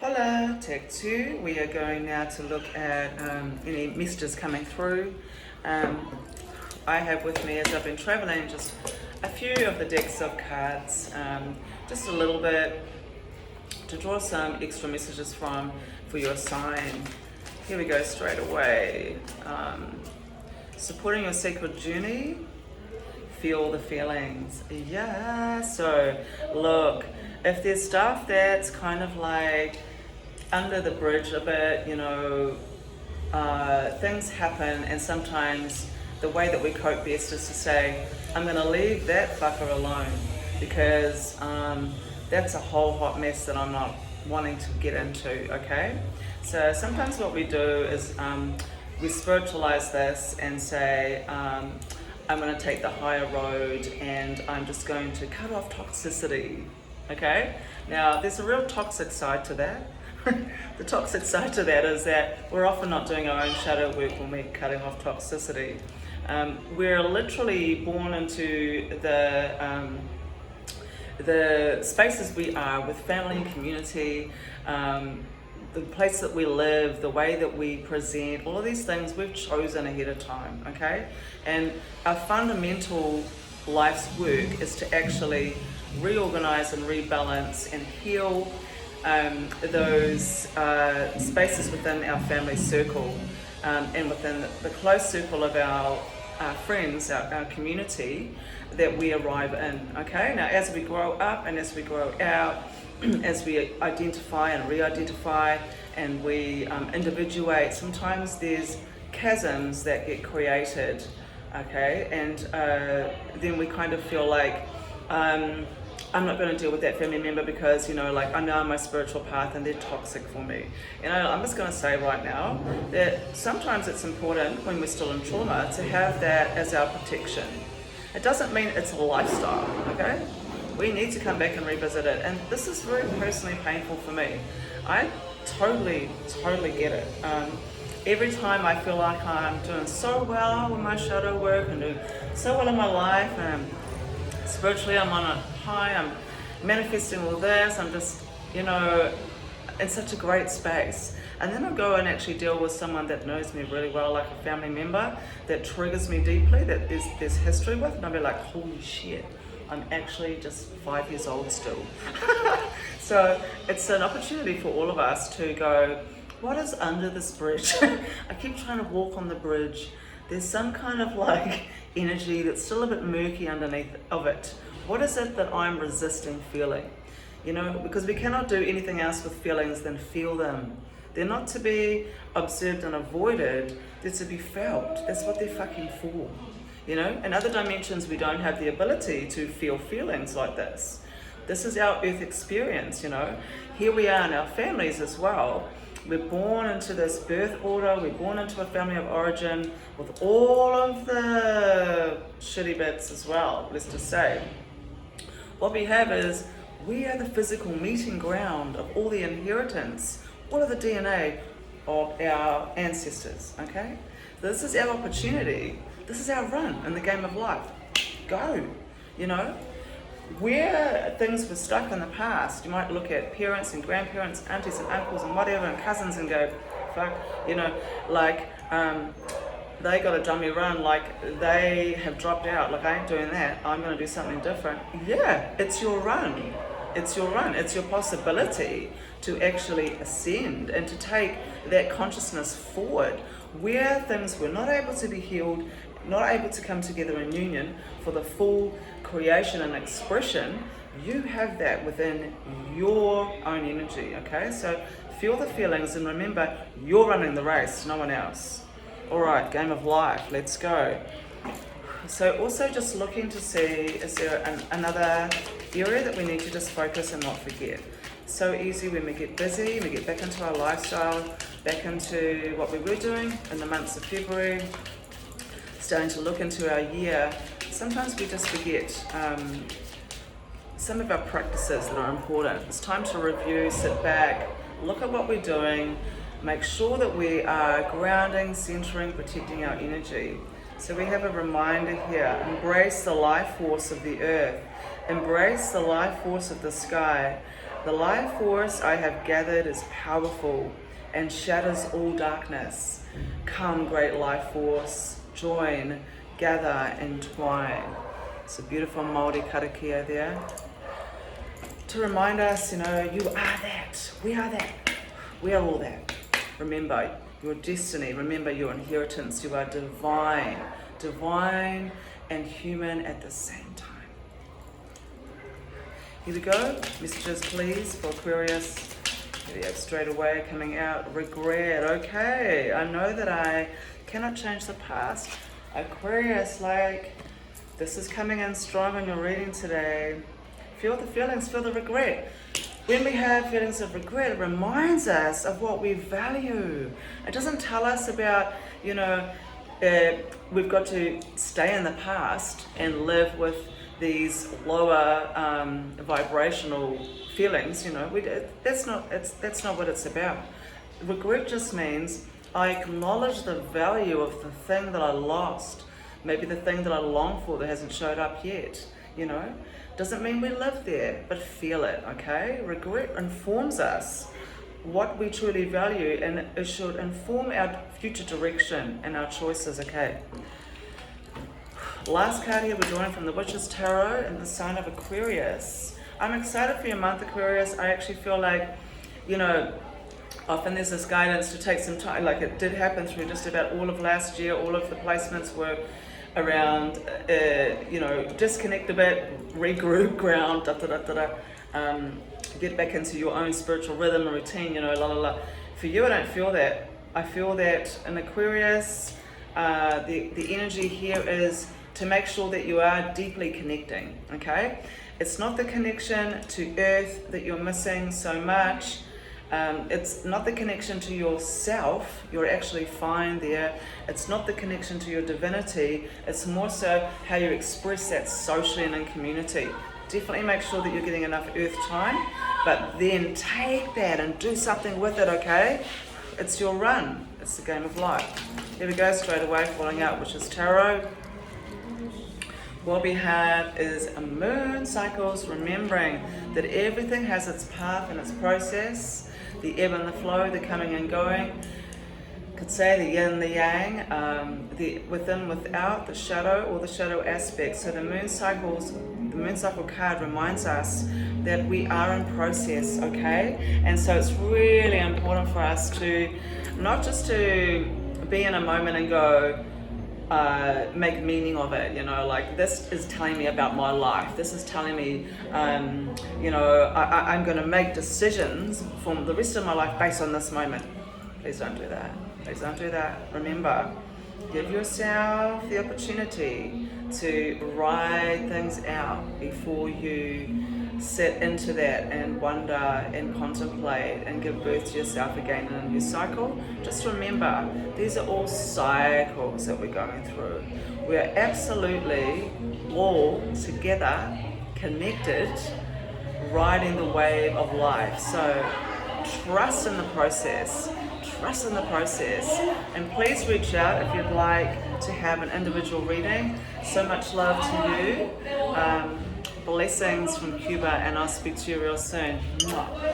Hola, take two. We are going now to look at any messages coming through. I have with me, as I've been traveling, just a few of the decks of cards, just a little bit to draw some extra messages from for your sign. Here we go straight away. Supporting your sacred journey. Feel the feelings. Yeah, so look, if there's stuff that's kind of like under the bridge a bit, things happen, and sometimes the way that we cope best is to say, I'm going to leave that fucker alone because that's a whole hot mess that I'm not wanting to get into, okay? So sometimes what we do is we spiritualize this and say, I'm going to take the higher road and I'm just going to cut off toxicity, okay? Now, there's a real toxic side to that. The toxic side to that is that we're often not doing our own shadow work when we're cutting off toxicity. We're literally born into the spaces we are with family and community, the place that we live, the way that we present, all of these things we've chosen ahead of time, okay? And our fundamental life's work is to actually reorganize and rebalance and heal those spaces within our family circle and within the close circle of our friends, our community that we arrive in, okay? Now, as we grow up and as we grow out, as we identify and re-identify and we individuate, sometimes there's chasms that get created, okay? And then we kind of feel like, I'm not going to deal with that family member because, I know on my spiritual path and they're toxic for me. I'm just going to say right now that sometimes it's important when we're still in trauma to have that as our protection. It doesn't mean it's a lifestyle, okay? We need to come back and revisit it. And this is very personally painful for me. I totally get it. Every time I feel like I'm doing so well with my shadow work and doing so well in my life, and spiritually I'm on a high, I'm manifesting all this, I'm just, in such a great space. And then I'll go and actually deal with someone that knows me really well, like a family member, that triggers me deeply, that there's history with, and I'll be like, holy shit, I'm actually just 5 years old still. So it's an opportunity for all of us to go, what is under this bridge? I keep trying to walk on the bridge. There's some kind of like energy that's still a bit murky underneath of it. What is it that I'm resisting feeling? Because we cannot do anything else with feelings than feel them. They're not to be observed and avoided, they're to be felt. That's what they're fucking for. In other dimensions, we don't have the ability to feel feelings like this. This is our earth experience, Here we are in our families as well. We're born into this birth order, we're born into a family of origin with all of the shitty bits as well, let's just say. What we have is, we are the physical meeting ground of all the inheritance, all of the DNA of our ancestors, okay? This is our opportunity. This is our run in the game of life. Go, Where things were stuck in the past, you might look at parents and grandparents, aunties and uncles and whatever, and cousins and go, fuck, they got a dummy run, like they have dropped out, like I ain't doing that, I'm going to do something different. Yeah, it's your run. It's your run. It's your possibility to actually ascend and to take that consciousness forward where things were not able to be healed, not able to come together in union for the full creation and expression. You have that within your own energy, okay? So feel the feelings and remember, you're running the race, no one else. All right, game of life, let's go. So also just looking to see, is there another area that we need to just focus and not forget? So easy when we get busy, we get back into our lifestyle, back into what we were doing in the months of February, starting to look into our year. Sometimes we just forget some of our practices that are important. It's time to review, sit back, look at what we're doing, make sure that we are grounding, centering, protecting our energy. So we have a reminder here, embrace the life force of the earth, embrace the life force of the sky. The life force I have gathered is powerful and shatters all darkness. Come, great life force, join, gather, entwine. It's a beautiful Māori karakia there. To remind us, you are that. We are that. We are all that. Remember your destiny. Remember your inheritance. You are divine. Divine and human at the same time. Here we go. Messages, please, for Aquarius. Here we go, straight away, coming out. Regret. Okay. I know that I cannot change the past. Aquarius, this is coming in strong in your reading today. Feel the feelings, feel the regret. When we have feelings of regret, it reminds us of what we value. It doesn't tell us about, we've got to stay in the past and live with these lower vibrational feelings. That's not what it's about. Regret just means I acknowledge the value of the thing that I lost, maybe the thing that I long for that hasn't showed up yet. Doesn't mean we live there, but feel it, okay? Regret informs us what we truly value, and it should inform our future direction and our choices, okay? Last card here, we're drawing from the Witch's Tarot and the sign of Aquarius. I'm excited for your month, Aquarius. I actually feel like, often there's this guidance to take some time, like it did happen through just about all of last year. All of the placements were around, disconnect a bit, regroup, ground, get back into your own spiritual rhythm and routine, For you, I don't feel that. I feel that in Aquarius, the energy here is to make sure that you are deeply connecting, okay? It's not the connection to Earth that you're missing so much. It's not the connection to yourself, you're actually fine there. It's not the connection to your divinity, it's more so how you express that socially and in community. Definitely make sure that you're getting enough earth time, but then take that and do something with it, okay? It's your run, it's the game of life. Here we go, straight away, falling out, which is tarot. What we have is a moon cycles, remembering that everything has its path and its process. The ebb and the flow, the coming and going. Could say the yin, the yang, the within, without, the shadow or the shadow aspect. So the moon cycle card reminds us that we are in process, okay? And so it's really important for us to not just to be in a moment and go, make meaning of it, this is telling me about my life. This is telling me, I'm going to make decisions for the rest of my life based on this moment. Please don't do that. Please don't do that. Remember, give yourself the opportunity to ride things out before you sit into that and wonder and contemplate and give birth to yourself again in a new cycle. Just remember, these are all cycles that we're going through. We are absolutely all together, connected, riding the wave of life. So trust in the process. Trust in the process. And please reach out if you'd like to have an individual reading. So much love to you. Blessings from Cuba, and I'll speak to you real soon. Mwah.